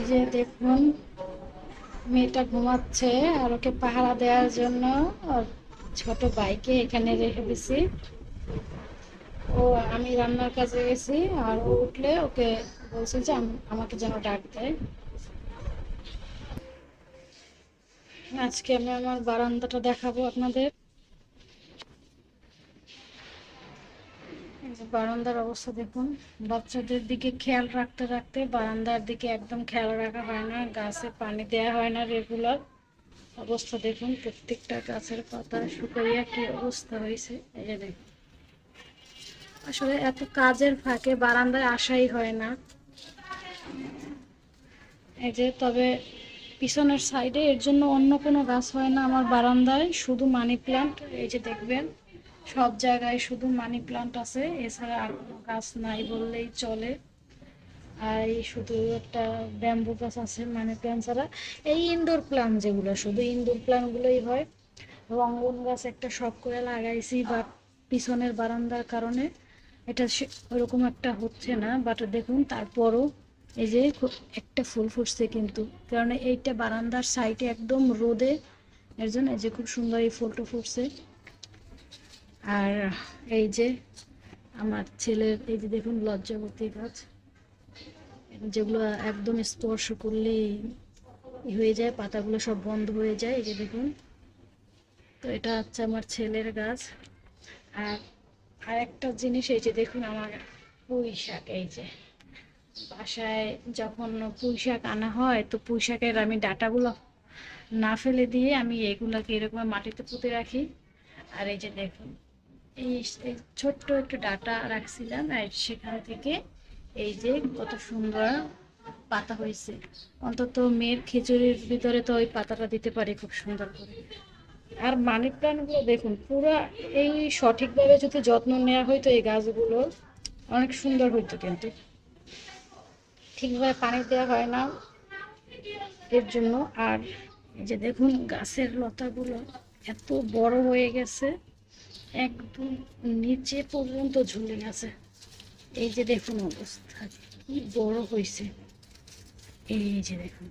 যে দেখুন, মেয়েটা ঘুমাচ্ছে আর ওকে পাহারা দেওয়ার জন্য ওর ছোট ভাইকে এখানে রেখে দিছি। ও আমি রান্নার কাজে গেছি আর ও উঠলে ওকে বলছে যে আমাকে যেন ডাক দেয়। আজকে আমি আমার বারান্দাটা দেখাবো আপনাদের। এই যে বারান্দার অবস্থা দেখুন। বাচ্চাদের দিকে খেয়াল রাখতে রাখতে বারান্দার দিকে একদম খেয়াল রাখা হয় না, গাছে পানি দেওয়া হয় না রেগুলার। অবস্থা দেখুন, প্রত্যেকটা গাছের পাতা শুকাইয়া কি অবস্থা হয়েছে। এই যে দেখুন, আসলে এত কাজের ফাঁকে বারান্দায় আসাই হয় না। এই যে তবে পিছনের সাইডে এর জন্য অন্য কোনো গাছ হয় না আমার বারান্দায়, শুধু মানি প্লান্ট। এই যে দেখবেন, সব জায়গায় শুধু মানি প্লান্ট আছে, এছাড়া আর কোনো গাছ নাই বললেই চলে। আর এই শুধু একটা ব্যাম্বু গাছ আছে মানি প্লান্ট ছাড়া। এই ইনডোর প্লান্ট যেগুলো, শুধু ইনডোর প্লান্টগুলোই হয়। রঙ্গন গাছ একটা শখ করে লাগাইছি, বাট পিছনের বারান্দার কারণে এটা ওরকম একটা হচ্ছে না। বাট দেখুন তারপরও এই যে একটা ফুল ফুটছে কিন্তু, কারণ এইটা বারান্দার সাইডে একদম রোদে, এর জন্য এই যে খুব সুন্দর এই ফুলটা ফুটছে। আর এই যে আমার ছেলের এই যে দেখুন লজ্জাবতী গাছ, যেগুলো একদম স্পর্শ করলেই হয়ে যায়, পাতাগুলো সব বন্ধ হয়ে যায়। এই যে দেখুন, তো এটা হচ্ছে আমার ছেলের গাছ। আর আরেকটা জিনিস, এই যে দেখুন আমার পুঁই শাক। এই যে বাসায় যখন পুঁই শাক আনা হয়, তো পুঁই শাকের আমি ডাঁটাগুলো না ফেলে দিয়ে আমি এগুলাকে এরকম মাটিতে পুঁতে রাখি। আর এই যে দেখুন, এই এই ছোট্ট একটু ডাঁটা রাখছিলাম, আর সেখান থেকে এই যে কত সুন্দর পাতা হয়েছে। অন্তত মেয়ের খিচুড়ির ভিতরে তো ওই পাতাটা দিতে পারি খুব সুন্দর করে। আর মানি প্ল্যান্টগুলো দেখুন, পুরো এই সঠিকভাবে যদি যত্ন নেওয়া হয়তো এই গাছগুলো অনেক সুন্দর হইতো, কিন্তু ঠিকভাবে পানি দেওয়া হয় না এর জন্য। আর এই যে দেখুন গাছের লতাগুলো এত বড় হয়ে গেছে, একদম নিচে পর্যন্ত ঝুলে গেছে। এই যে দেখুন অবস্থা কি বড় হয়েছে। এই যে দেখুন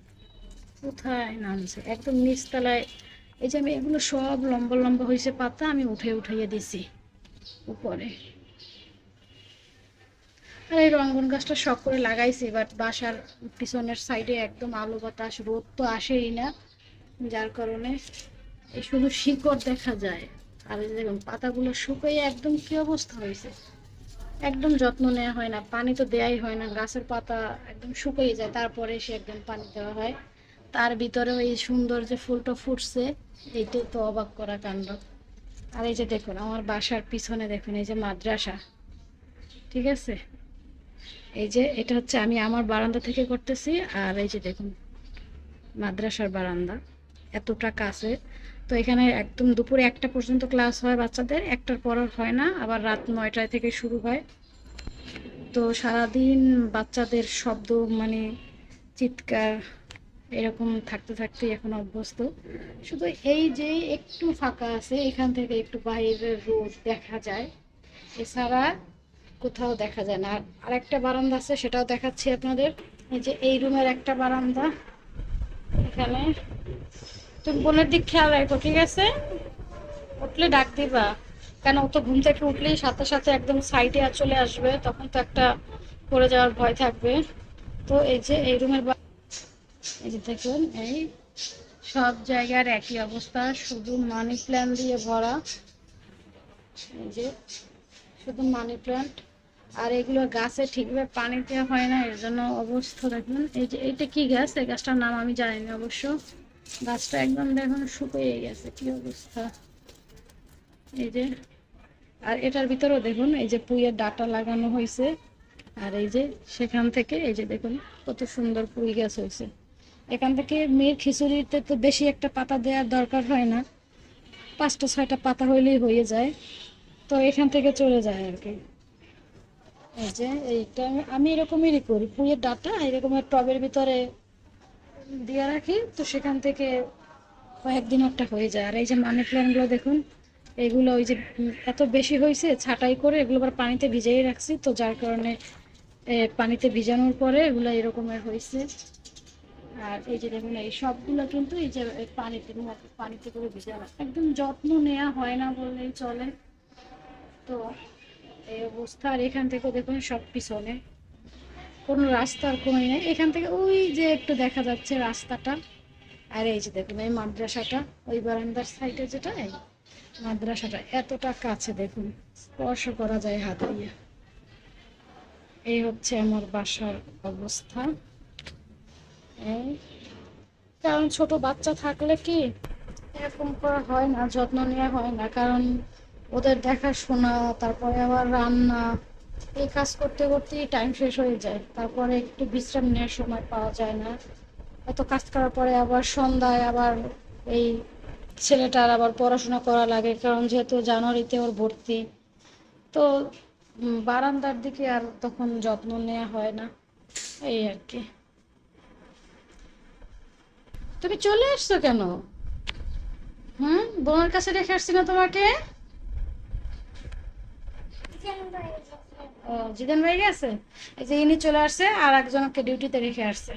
কোথায় নামছে, একদম নিচতলায়। এই যে আমি এগুলো সব লম্বা লম্বা হয়েছে পাতা, আমি উঠাইয়া দিছি উপরে। আর এই রঙ্গন গাছটা শখ করে লাগাইছি, বাট বাসার পিছনের সাইডে একদম আলো বাতাস রোদ তো আসেই না, যার কারণে এই শুধু শিকড় দেখা যায়। আর এই দেখুন পাতাগুলো শুকিয়ে একদম কি অবস্থা হয়েছে। একদম যত্ন নেওয়া হয় না, পানি তো দেয়াই হয় না, গাছের পাতা একদম শুকিয়ে যায়, তারপরে সে একদম পানি দেওয়া হয়। তার ভিতরেও এই সুন্দর যে ফুলটা ফুটছে, এইটাই তো অবাক করা কাণ্ড। আর এই যে দেখুন আমার বাসার পিছনে দেখুন এই যে মাদ্রাসা, ঠিক আছে। এই যে এটা হচ্ছে আমি আমার বারান্দা থেকে করতেছি। আর এই যে দেখুন মাদ্রাসার বারান্দা এতটা কাছে। তো এখানে একদম দুপুরে 1টা পর্যন্ত ক্লাস হয় বাচ্চাদের, 1টার পর হয় না, আবার রাত 9টা থেকে শুরু হয়। তো সারাদিন বাচ্চাদের শব্দ, মানে চিৎকার, এরকম থাকতে থাকতে এখন অভ্যস্ত। শুধু এই যে একটু ফাঁকা আছে, এখান থেকে একটু বাইরের রোদ দেখা যায়, এছাড়া কোথাও দেখা যায় না। আর আরেকটা বারান্দা আছে, সেটাও দেখাচ্ছি আপনাদের। এই যে এই রুমের একটা বারান্দা, এখানে তুমি বোনের দিক খেয়াল রাখো, ঠিক আছে? উঠলে ডাক দিবা, কেন ও তো ঘুম থেকে উঠলেই সাথে সাথে একদম সাইডে আর চলে আসবে, তখন তো একটা পড়ে যাওয়ার ভয় থাকবে। তো এই যে এই রুমের, এই যে দেখুন এই সব জায়গার একই অবস্থা, শুধু মানি প্ল্যান্ট দিয়ে ভরা। এই যে শুধু মানি প্ল্যান্ট। আর এগুলো গাছে ঠিকভাবে পানি দেওয়া হয় না, এর জন্য অবস্থা দেখুন। এই যে এইটা কি গাছ, এই গাছটার নাম আমি জানি না অবশ্য। গাছটা একদম দেখুন শুকিয়ে গেছে, কি অবস্থা। এই যে, আর এটার ভিতরেও দেখুন এই যে পুঁইয়ের ডাঁটা লাগানো হয়েছে। আর এই যে সেখান থেকে এই যে দেখুন কত সুন্দর পুঁই গাছ হয়েছে। এখান থেকে মেয়ের খিচুড়িতে তো বেশি একটা পাতা দেওয়ার দরকার হয় না, 5টা 6টা পাতা হইলেই হয়ে যায়। তো এখান থেকে চলে যায় আর কি। এই যে এইটা আমি এরকমই করি, পুঁইয়ের ডাঁটা এরকমের টবের ভিতরে দিয়ে রাখি, তো সেখান থেকে কয়েকদিন একটা হয়ে যায়। আর এই যে মানি প্ল্যান্টগুলো দেখুন, এগুলো ওই যে এত বেশি হয়েছে ছাঁটাই করে এগুলো আবার পানিতে ভিজিয়ে রাখছি, তো যার কারণে পানিতে ভিজানোর পরে এগুলো এরকমের হয়েছে। আর এই যে দেখুন এই সবগুলো কিন্তু এই যে পানিতে করে ভিজানো, একদম যত্ন নেওয়া হয় না বললেই চলে। তো এই অবস্থা। আর এখান থেকে দেখুন সব পিছনে, কোনো রাস্তার কোনো নেই, এখান থেকে ওই যে একটু দেখা যাচ্ছে রাস্তাটা। আর এই যে দেখুন এই মাদ্রাসাটা, ওই বারান্দার সাইডে যেটা, এই মাদ্রাসাটা এতটা কাছে দেখুন, স্পর্শ করা যায় হাত দিয়ে। এই হচ্ছে আমার বাসার অবস্থা। এই কারণ ছোট বাচ্চা থাকলে কি এরকম করা হয় না, যত্ন নেওয়া হয় না, কারণ ওদের দেখাশোনা, তারপরে আবার রান্না, এই কাজ করতে করতেই টাইম শেষ হয়ে যায়, তারপরে একটু বিশ্রাম নেওয়ার সময় পাওয়া যায় না। এত কাজ করার পরে আবার সন্ধ্যায় আবার এই ছেলেটার আবার পড়াশোনা করা লাগে, কারণ যেহেতু জানুয়ারিতে ওর ভর্তি। তো বারান্দার দিকে আর তখন যত্ন নেওয়া হয় না, এই আর কি। তুমি চলে আসছো কেন? বোনের কাছে রেখে আসছি না তোমাকে? ও, জিদান ভাই গেছে। এই যে ইনি চলে আসছে, আর একজনকে ডিউটিতে রেখে আসছে।